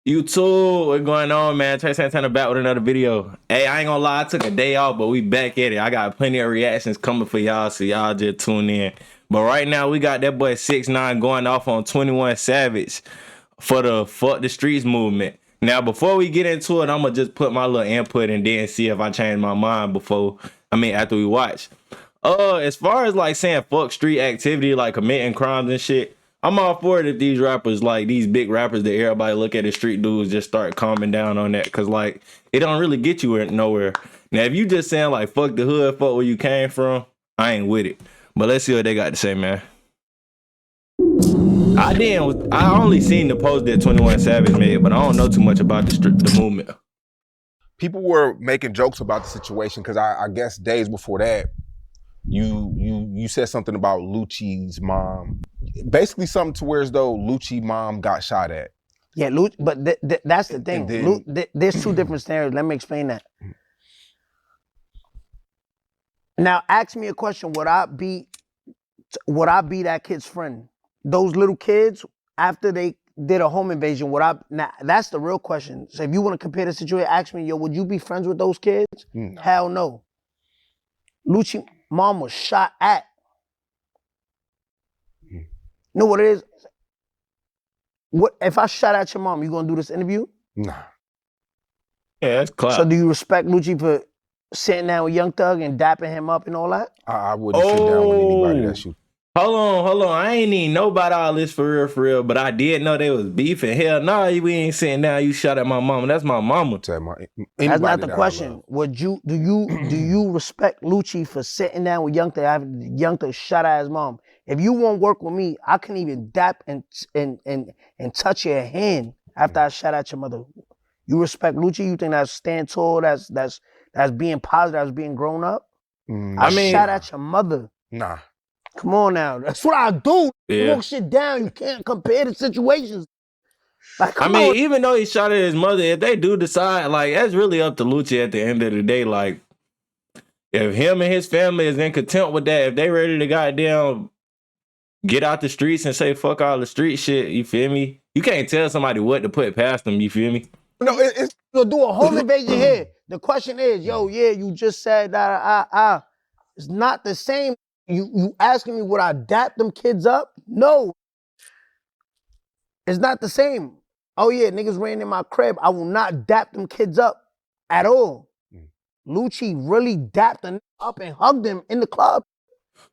You too. What's going on, man? Trey Santana back with another video. Hey, I ain't gonna lie, I took a day off, but we back at it. I got plenty of reactions coming for y'all, so y'all just tune in. But right now, we got that boy 6ix9ine going off on 21 Savage for the Fuck the Streets movement. Now, before we get into it, I'm gonna just put my little input and then see if I change my mind after we watch. As far as like saying fuck street activity, like committing crimes and shit, I'm all for it if these rappers, like these big rappers that everybody look at as street dudes, just start calming down on that. Cause like it don't really get you nowhere. Now, if you just saying like fuck the hood, fuck where you came from, I ain't with it. But let's see what they got to say, man. I only seen the post that 21 Savage made, but I don't know too much about the movement. People were making jokes about the situation because I guess days before that, you said something about Lucci's mom, basically something to where as though Lucci's mom got shot at. Yeah, but that's the thing. There's two different scenarios. Let me explain that. Now, ask me a question. Would I be that kid's friend? Those little kids, after they did a home invasion, now that's the real question. So if you want to compare the situation, ask me, yo, would you be friends with those kids? No. Hell no. Lucci's mom was shot at. You know what it is? What if I shot at your mom, you gonna do this interview? Nah. Yeah, that's clout. So do you respect Lucci for sitting down with Young Thug and dapping him up and all that? I wouldn't sit down with anybody that shoot. Hold on. I ain't even know about all this for real, but I did know they was beefing. Hell nah, we ain't sitting down. You shot at my mama. That's my mama. That's not the question. Do you respect Lucci for sitting down with Young Thug, having Young Thug shot at his mom? If you won't work with me, I can even dap and touch your hand after I shot at your mother. You respect Lucci? You think that's stand tall? That's being positive. That's being grown up? I shot at your mother. Nah. Come on now. That's what I do. Yeah. You walk shit down. You can't compare the situations. Like, even though he shot at his mother, if they do decide, like, that's really up to Lucci at the end of the day. Like, if him and his family is in contempt with that, if they ready to goddamn get out the streets and say fuck all the street shit, you feel me? You can't tell somebody what to put past them, you feel me? No, it's you'll do a home invasion here. The question is, yo, yeah, you just said that it's not the same. You asking me would I dap them kids up? No. It's not the same. Oh yeah, niggas ran in my crib. I will not dap them kids up at all. Lucci really dapped them up and hugged them in the club.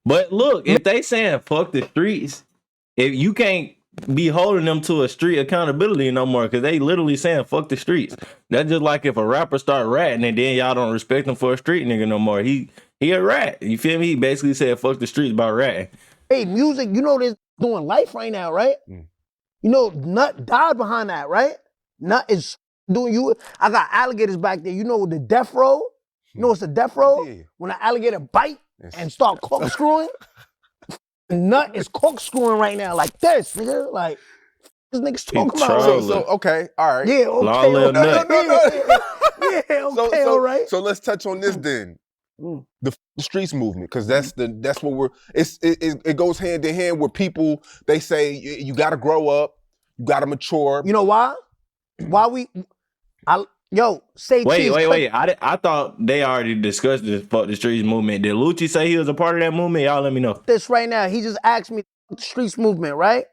But look, if they saying fuck the streets, if you can't be holding them to a street accountability no more, because they literally saying fuck the streets. That's just like if a rapper start ratting and then y'all don't respect him for a street nigga no more. He a rat. You feel me? He basically said fuck the streets by ratting. Hey, music, you know this doing life right now, right? You know, Nut died behind that, right? Nut is doing you. I got alligators back there. You know the death row? You know what's the death row? Yeah. When an alligator bite and start corkscrewing. Nut is corkscrewing right now like this, nigga. Like, this nigga's talking about. So okay, all right. Yeah, okay. No. All right. So let's touch on this then. The streets movement, because that's what we're. It goes hand in hand with people. They say you got to grow up, you got to mature. You know why? Say wait. I thought they already discussed this fuck the streets movement. Did Lucci say he was a part of that movement? Y'all let me know. This right now, he just asked me the streets movement, right?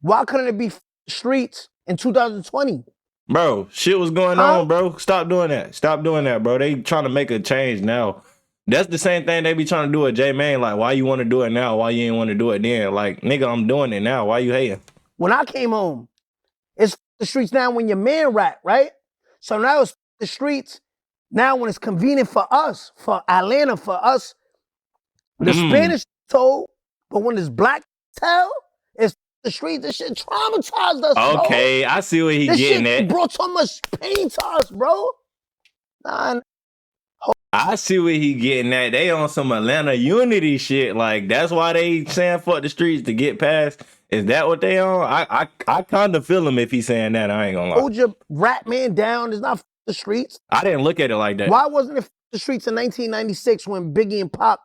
Why couldn't it be streets in 2020? Bro, shit was going on, bro. Stop doing that, bro. They trying to make a change now. That's the same thing they be trying to do with J Mane. Like, why you want to do it now? Why you ain't want to do it then? Like, nigga, I'm doing it now. Why you hating? When I came home, it's the streets now when your man rap, right? So now it's the streets now when it's convenient for us, for Atlanta, for us. The Spanish told, but when it's black tell, it's the streets. This shit traumatized us, bro. Okay, I see what he getting at. This shit brought so much pain to us, bro. I see what he getting at. They on some Atlanta unity shit. Like, that's why they saying fuck the streets to get past. Is that what they on? I kind of feel him if he's saying that. I ain't gonna lie. Hold your rap man down. It's not the streets. I didn't look at it like that. Why wasn't it the streets in 1996 when Biggie and Pac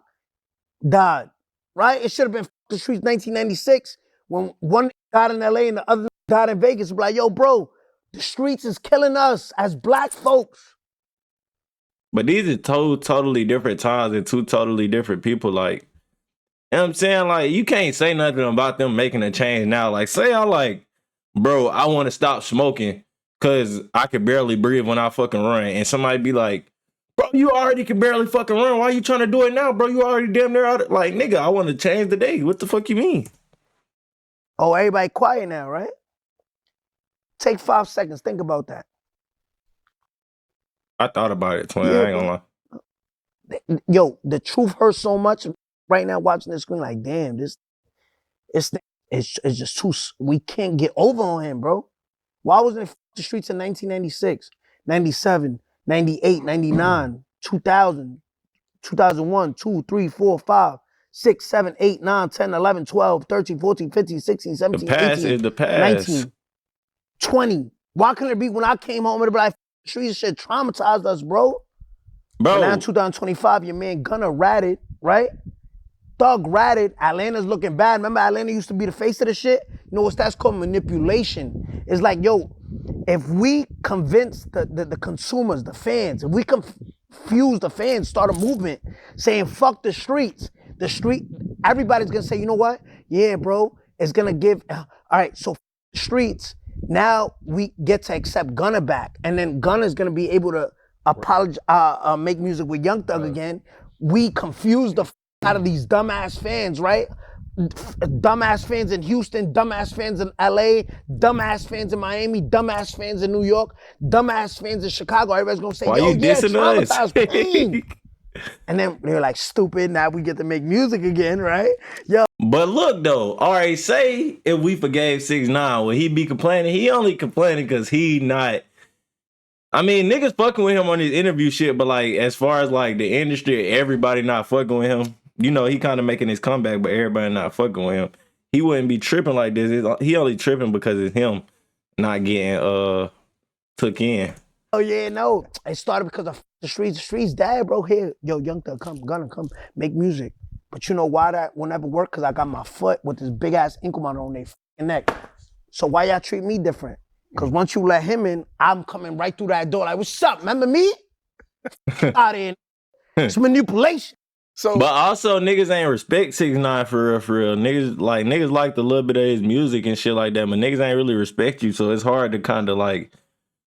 died? Right? It should have been the streets 1996 when one died in LA and the other died in Vegas. Be like, yo, bro, The streets is killing us as black folks. But these are totally different times and two totally different people. Like, you know what I'm saying? Like, you can't say nothing about them making a change now. Like, say I like, bro, I want to stop smoking because I can barely breathe when I fucking run. And somebody be like, bro, you already can barely fucking run. Why are you trying to do it now, bro? You already damn near out. Like, nigga, I want to change the day. What the fuck you mean? Oh, everybody quiet now, right? Take 5 seconds. Think about that. I thought about it, twin. Yeah, I ain't gonna lie. Yo, the truth hurts so much right now watching this screen. Like, damn, it's just too. We can't get over on him, bro. Why wasn't it the streets in 1996, 97, 98, 99, 2000, 2001, 2, 3, 4, 5, 6, 7, 8, 9, 10, 11, 12, 13, 14, 15, 16, The 17, past 18, is the past. 19, 20. Why couldn't it be when I came home and be like, streets shit traumatized us, bro? But now in Bro, 2025, your man Gunna ratted, right? Thug ratted. Atlanta's looking bad. Remember Atlanta used to be the face of the shit? You know what that's called? Manipulation. It's like, yo, if we convince the consumers, the fans, if we confuse the fans, start a movement saying fuck the street, everybody's gonna say, you know what? Yeah, bro, it's gonna give, all right, so the streets, now we get to accept Gunna back. And then Gunna's gonna be able to make music with Young Thug again. We confuse the out of these dumbass fans, right? Dumbass fans in Houston, dumbass fans in LA, dumbass fans in Miami, dumbass fans in New York, dumbass fans in Chicago. Everybody's gonna say, why yo, you yeah, dissing traumatized us? pain. And then they're like, stupid, now we get to make music again, right? Yo. But look though, all right, say if we forgave 6ix9ine, would he be complaining? He only complaining because he not. I mean, niggas fucking with him on his interview shit, but like as far as like the industry, everybody not fucking with him. You know, he kind of making his comeback, but everybody not fucking with him. He wouldn't be tripping like this. He only tripping because it's him not getting took in. Oh yeah, no. It started because of the streets. The streets dead, bro. Here, yo, Young Thug, Gunna, come, make music. But you know why that will never work? Because I got my foot with this big ass ankle monitor on their neck. So why y'all treat me different? Because once you let him in, I'm coming right through that door. Like, what's up? Remember me? Out in. It's manipulation. So, But also niggas ain't respect 6ix9ine for real. Niggas like a little bit of his music and shit like that, but niggas ain't really respect you. So it's hard to kind of like,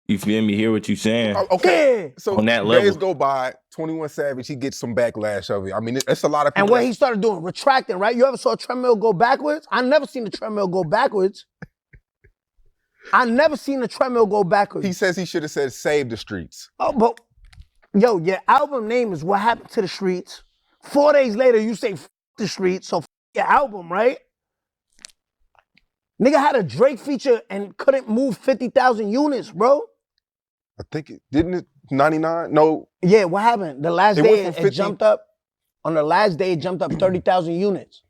you feel me, hear what you saying. okay. Yeah. So On that days level. go by, 21 Savage, he gets some backlash of it. I mean, it's a lot of people. And what he started doing, retracting, right? You ever saw a treadmill go backwards? I never seen the treadmill go backwards. I never seen the treadmill go backwards. He says he should have said save the streets. Oh, but yo, your album name is What Happened to the Streets. 4 days later, you say F the streets, so F your album, right? Nigga had a Drake feature and couldn't move 50,000 units, bro. I think didn't it 99? No. Yeah, what happened? The last It day went from it 50 jumped up. On the last day, it jumped up 30,000 units.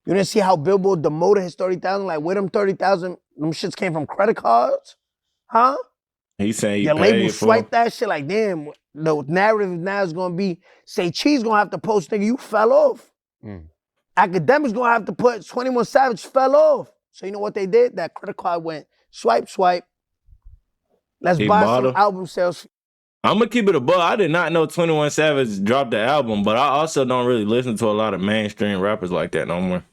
You didn't see how Billboard demoted his 30,000? Like, where them 30,000, them shits came from credit cards? Huh? He saying Your you label paid for swiped that shit like, damn, the narrative now is gonna be, say Cheese gonna have to post, nigga, you fell off. Academics gonna have to put 21 Savage fell off. So you know what they did? That credit card went swipe, swipe. Let's He buy bought some her. album sales. I'm gonna keep it above. I did not know 21 Savage dropped the album, but I also don't really listen to a lot of mainstream rappers like that no more.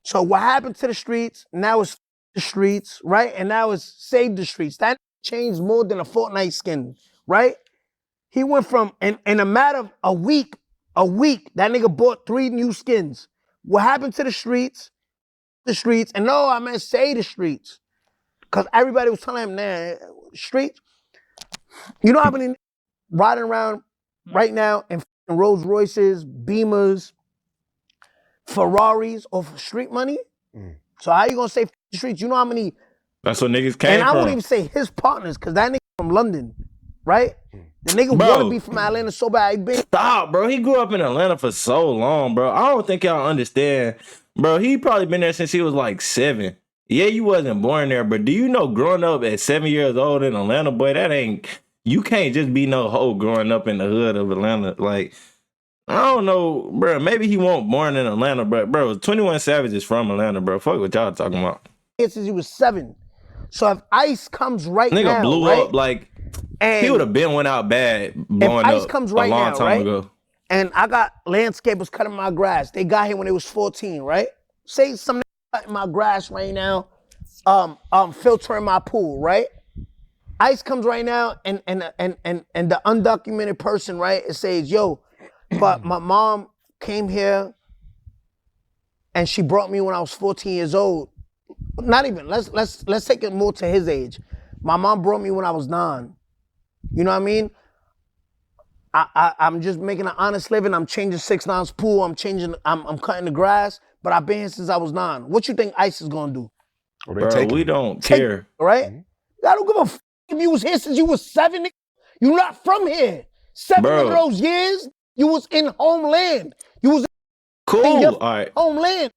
So what happened to the streets? Now it's the streets, right? And now it's save the streets. That changed more than a Fortnite skin, right? He went from, in a matter of a week, that nigga bought 3 new skins. What happened to the streets? The streets, and no, I meant say the streets. Because everybody was telling him, nah, streets. You know how many riding around right now in Rolls Royces, Beamers, Ferraris off street money? So how you gonna say the streets? You know how many, That's what niggas came and I from. won't even say his partners, because that nigga from London, right? The nigga Bro. wanna be from Atlanta so bad. He been Stop, bro. He grew up in Atlanta for so long, bro. I don't think y'all understand. Bro, he probably been there since he was like 7. Yeah, you wasn't born there, but do you know growing up at 7 years old in Atlanta, boy, that ain't, you can't just be no hoe growing up in the hood of Atlanta. Like, I don't know, bro. Maybe he won't born in Atlanta, but bro, 21 Savage is from Atlanta, bro. Fuck what y'all talking about. here since he was 7. So if ICE comes right Nigga now, blew right? up like And he would have been went out bad blowing ICE up comes a right long now, time right? ago. And I got landscapers cutting my grass. They got here when they was 14, right? Say some cutting my grass right now, filtering my pool, right? ICE comes right now and the undocumented person, right? It says, yo, but my mom came here and she brought me when I was 14 years old. Not even, let's take it more to his age. My mom brought me when I was 9. You know what I mean? I'm just making an honest living. I'm changing 6ix9ine's pool. I'm cutting the grass, but I've been here since I was 9. What you think ICE is gonna do? Or they Bro, taking we it. don't care. Right? I don't give a f if you was here since you was 7. You're not from here. 7 of Bro. those years, you was in homeland. You was in Cool. your All right. homeland.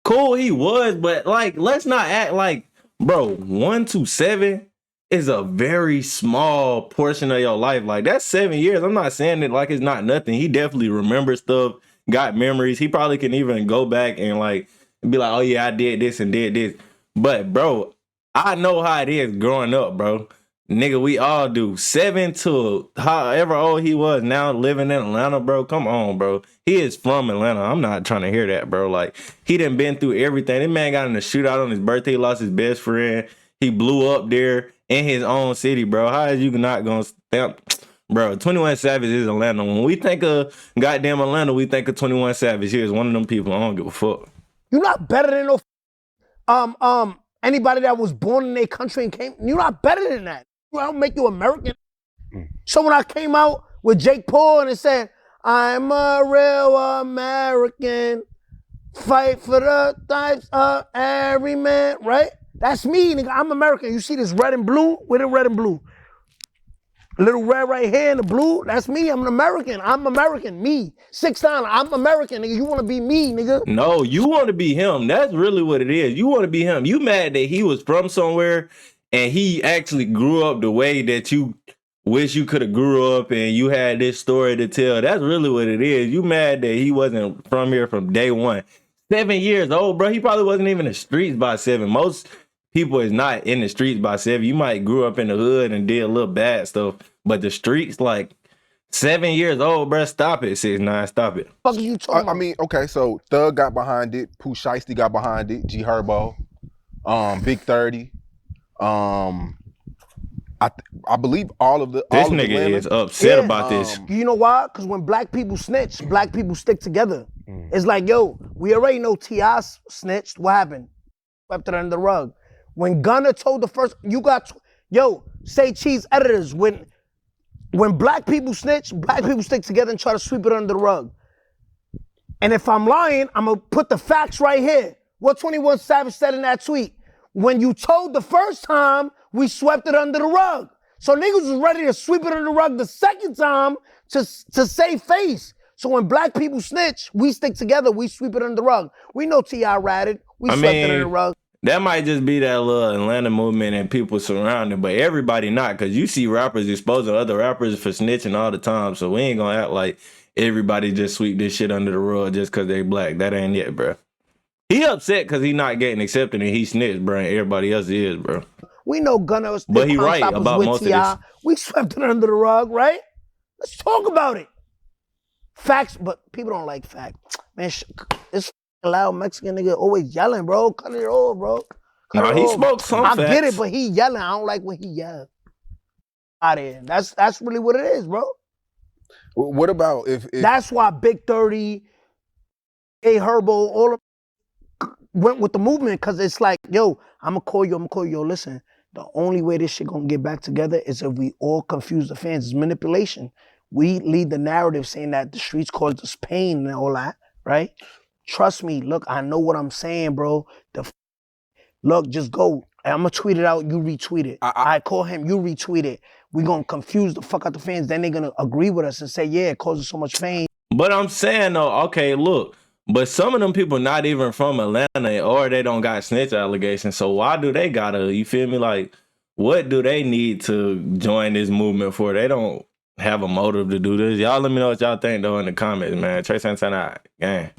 Cool, he was, but like, let's not act like, bro, 1 to 7 is a very small portion of your life. Like, that's 7 years. I'm not saying it like it's not nothing. He definitely remembers stuff, got memories. He probably can even go back and like be like, oh yeah, I did this and did this. But bro, I know how it is growing up, bro. Nigga, we all do. 7 to however old he was now living in Atlanta, bro. Come on, bro. He is from Atlanta. I'm not trying to hear that, bro. Like, he done been through everything. This man got in a shootout on his birthday. He lost his best friend. He blew up there in his own city, bro. How is you not gonna stamp? Bro, 21 Savage is Atlanta. When we think of goddamn Atlanta, we think of 21 Savage. Here's one of them people. I don't give a fuck. You're not better than no anybody that was born in their country and came. You're not better than that. I don't make you American. So when I came out with Jake Paul and it said, I'm a real American, fight for the types of every man, right? That's me, nigga. I'm American. You see this red and blue? With the red and blue. A little red right here and the blue, that's me. I'm an American. I'm American. Me. 6ix9ine, I'm American, nigga. You want to be me, nigga? No, you want to be him. That's really what it is. You want to be him. You mad that he was from somewhere and he actually grew up the way that you wish you could have grew up and you had this story to tell. That's really what it is. You mad that he wasn't from here from day one. 7 years old, bro. He probably wasn't even in the streets by 7. Most people is not in the streets by 7. You might grew up in the hood and did a little bad stuff, but the streets, like 7 years old, bro. Stop it, 6ix9ine. Stop it. What the fuck are you talking about? I mean, okay, so Thug got behind it, Pooh Shiesty got behind it, G Herbo, Big 30. I believe all of the This all of the nigga women, is upset about this. You know why? Because when black people snitch, black people stick together. It's like, yo, we already know T.I. snitched. What happened? Swept it under the rug. When Gunna told the first, you got, yo, say cheese editors, when black people snitch, black people stick together and try to sweep it under the rug. And if I'm lying, I'm gonna put the facts right here. What 21 Savage said in that tweet. When you told the first time, we swept it under the rug. So niggas was ready to sweep it under the rug the second time to save face. So when black people snitch, we stick together, we sweep it under the rug. We know T.I. ratted, we swept it under the rug. That might just be that little Atlanta movement and people surrounding, but everybody not, because you see rappers exposing other rappers for snitching all the time, so we ain't gonna act like everybody just sweep this shit under the rug just because they black. That ain't it, bro. He upset because he not getting accepted and he snitched, bro, and everybody else is, bro. We know Gunna was but he right about with most T.I. of this. We swept it under the rug, right? Let's talk about it. Facts, but people don't like facts. Man, this loud Mexican nigga always yelling, bro. Cut it off, bro. Nah, he spoke some facts. I get it, but he yelling. I don't like when he yells. Out there. That's really what it is, bro. What about if that's why Big 30, A Herbo, all of went with the movement, because it's like, yo, I'm gonna call you, yo, listen, the only way this shit gonna get back together is if we all confuse the fans. It's manipulation. We lead the narrative saying that the streets caused us pain and all that, right? Trust me, look, I know what I'm saying, bro. Look, just go. I'm gonna tweet it out, you retweet it. I call him, you retweet it. We gonna confuse the fuck out the fans, then they're gonna agree with us and say, yeah, it causes so much pain. But I'm saying though, okay, look, but some of them people not even from Atlanta or they don't got snitch allegations. So why do they gotta, you feel me? Like, what do they need to join this movement for? They don't have a motive to do this. Y'all let me know what y'all think though in the comments, man. 6ix9ine, gang.